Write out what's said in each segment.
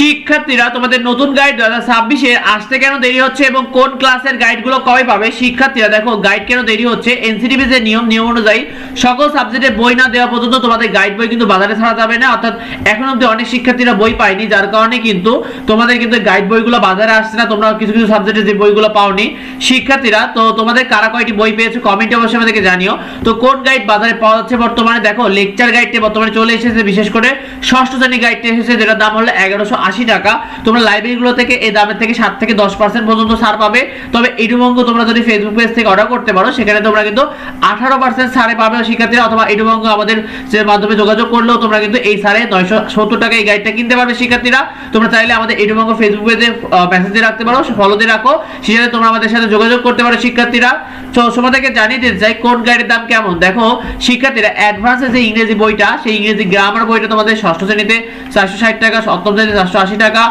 শিক্ষার্থীরা তোমাদের নতুন গাইড 2026 আসতে কেন দেরি হচ্ছে এবং কোন ক্লাসের গাইডগুলো কবে পাবে? শিক্ষার্থীরা দেখো, গাইড কেন দেরি হচ্ছে, এনসিটিভি যে নিয়ম অনুযায়ী সকল সাবজেক্টে বই না দেওয়া পর্যন্ত তোমাদের গাইড বই কিন্তু বাজারে ছাড়া যাবে না। অর্থাৎ এখন অবধি অনেক শিক্ষার্থীরা বই পায়নি, যার কারণে কিন্তু তোমাদের কিন্তু গাইড বইগুলো বাজারে আসছে না। তোমরা কিছু কিছু সাবজেক্টে যে বইগুলো পাওনি শিক্ষার্থীরা, তো তোমাদের কারা কয়টি বই পেয়েছো কমেন্টে অবশ্যই আমাদেরকে জানিও। তো কোন গাইড বাজারে পাওয়া যাচ্ছে বর্তমানে? দেখো, লেকচার গাইডটি বর্তমানে চলে এসেছে, বিশেষ করে ষষ্ঠ শ্রেণী গাইডটি এসেছে, যেটার দাম হলো 1180 টাকা। তোমরা লাইব্রেরিগুলো থেকে এই দামের থেকে 7 থেকে 10% পর্যন্ত ছাড় পাবে। তবে এডুবঙ্গ তোমরা যদি ফেসবুক পেজ থেকে অর্ডার করতে পারো, সেখানে তোমরা কিন্তু 18% ছাড়ে পাবে শিক্ষার্থীরা, অথবা এডুবঙ্গ আমাদের যে মাধ্যমে যোগাযোগ করলেও তোমরা কিন্তু এই ছাড়ে 970 টাকা এই গাইডটা কিনতে পারবে শিক্ষার্থীরা। তোমরা চাইলে আমাদের এডুবঙ্গ ফেসবুক পেজে মেসেজ দিয়ে রাখতে পারো, ফলো দিয়ে রাখো, সেখানে তোমরা আমাদের সাথে যোগাযোগ করতে পারো শিক্ষার্থীরা। তো তোমাদেরকে জানিয়ে দিতে চাই কোন গাইডের দাম কেমন। দেখো শিক্ষার্থীরা, অ্যাডভান্সে যে ইংরেজি বইটা, সেই ইংরেজি গ্রামার বইটা তোমাদের ষষ্ঠ শ্রেণীতে 460 টাকা, সপ্তম শ্রেণীতে 480 টাকা,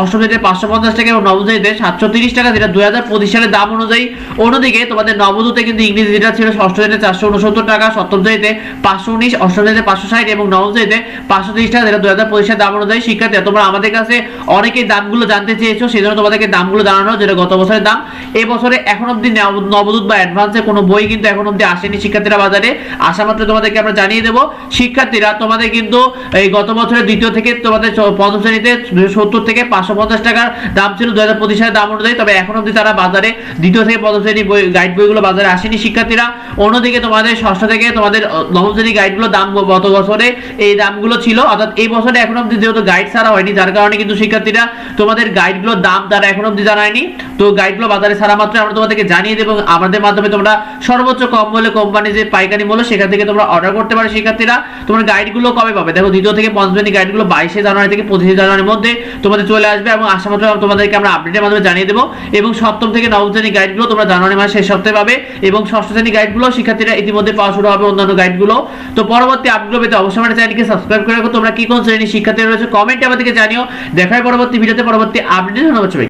অষ্টম শ্রেণীতে 550 টাকা এবং নবম শ্রেণীতে 730 টাকা, যেটা 2025 সালের দাম অনুযায়ী। অন্যদিকে তোমাদের নবদূতে কিন্তু ইংরেজি যেটা ছিল ষষ্ঠ শ্রেণীতে 469 টাকা, সপ্তম শ্রেণীতে 519, অষ্টম শ্রেণীতে 560 এবং নবম শ্রেণীতে 530 টাকা, যেটা 2025 সালের দাম অনুযায়ী। শিক্ষার্থীরা, তোমরা আমাদের কাছে অনেকেই দামগুলো জানতে চেয়েছো, সেই জন্য তোমাদেরকে দামগুলো জানানো, যেটা গত বছরের দাম। এই বছরে এখন অব্দি নবদূত বা অ্যাডভান্সে কোনো বই কিন্তু এখন অব্দি আসেনি শিক্ষার্থীরা বাজারে, আসা মাত্র তোমাদেরকে আমরা জানিয়ে দেবো। শিক্ষার্থীরা, তোমাদের কিন্তু এই গত বছরের দ্বিতীয় থেকে তোমাদের পঞ্চম শ্রেণীতে 270 থেকে 550 টাকার দাম ছিল 2025 সালের দাম অনুযায়ী। তবে এখন অব্দি তারা বাজারে দ্বিতীয় থেকে পঞ্চম শ্রেণী গাইড বইগুলো বাজারে আসেনি শিক্ষার্থীরা। অন্যদিকে তোমাদের ষষ্ঠ থেকে তোমাদের নবম শ্রেণী গাইডগুলো দাম গত বছরে এই দামগুলো ছিল, অর্থাৎ এই বছরে এখন অব্দি যেহেতু গাইড ছাড়া হয়নি, যার কারণে কিন্তু শিক্ষার্থীরা তোমাদের গাইডগুলোর দাম তারা এখন অব্দি জানায়নি। তো গাইডগুলো বাজারে ছাড়া মাত্র আমরা তোমাদেরকে জানিয়ে দেবো, আমাদের মাধ্যমে তোমরা সর্বোচ্চ কম মূল্যে কোম্পানি যে পাইকারি মূল্য, সেখান থেকে তোমরা অর্ডার করতে পারো শিক্ষার্থীরা। তোমার গাইডগুলো কবে পাবে? দেখো, দ্বিতীয় থেকে পঞ্চম শ্রেণী গাইডগুলো 22 জানুয়ারি থেকে 25 জানুয়ারির মধ্যে তোমাদের চলে আসবে এবং আসা মাত্র তোমাদেরকে আমরা আপডেটের মাধ্যমে জানিয়ে দেবো। এবং সপ্তম থেকে নবম শ্রেণী গাইডগুলো তোমরা জানুয়ারি মাসের শেষ সপ্তাহে পাবে এবং ষষ্ঠ শ্রেণী গাইডগুলো শিক্ষার্থীরা ইতিমধ্যে পাওয়া শুরু হবে, অন্যান্য গাইডগুলো। তো পরবর্তী আপডেটগুলো পেতে অবশ্যই আমাদের চ্যানেলকে সাবস্ক্রাইব করে রাখো। তোমরা কি কোন শ্রেণীর শিক্ষার্থীরা রয়েছে কমেন্টে আমাদেরকে জানিও। দেখা হয় পরবর্তী ভিডিওতে, পরবর্তী আপডেটে। ধন্যবাদ সবাই।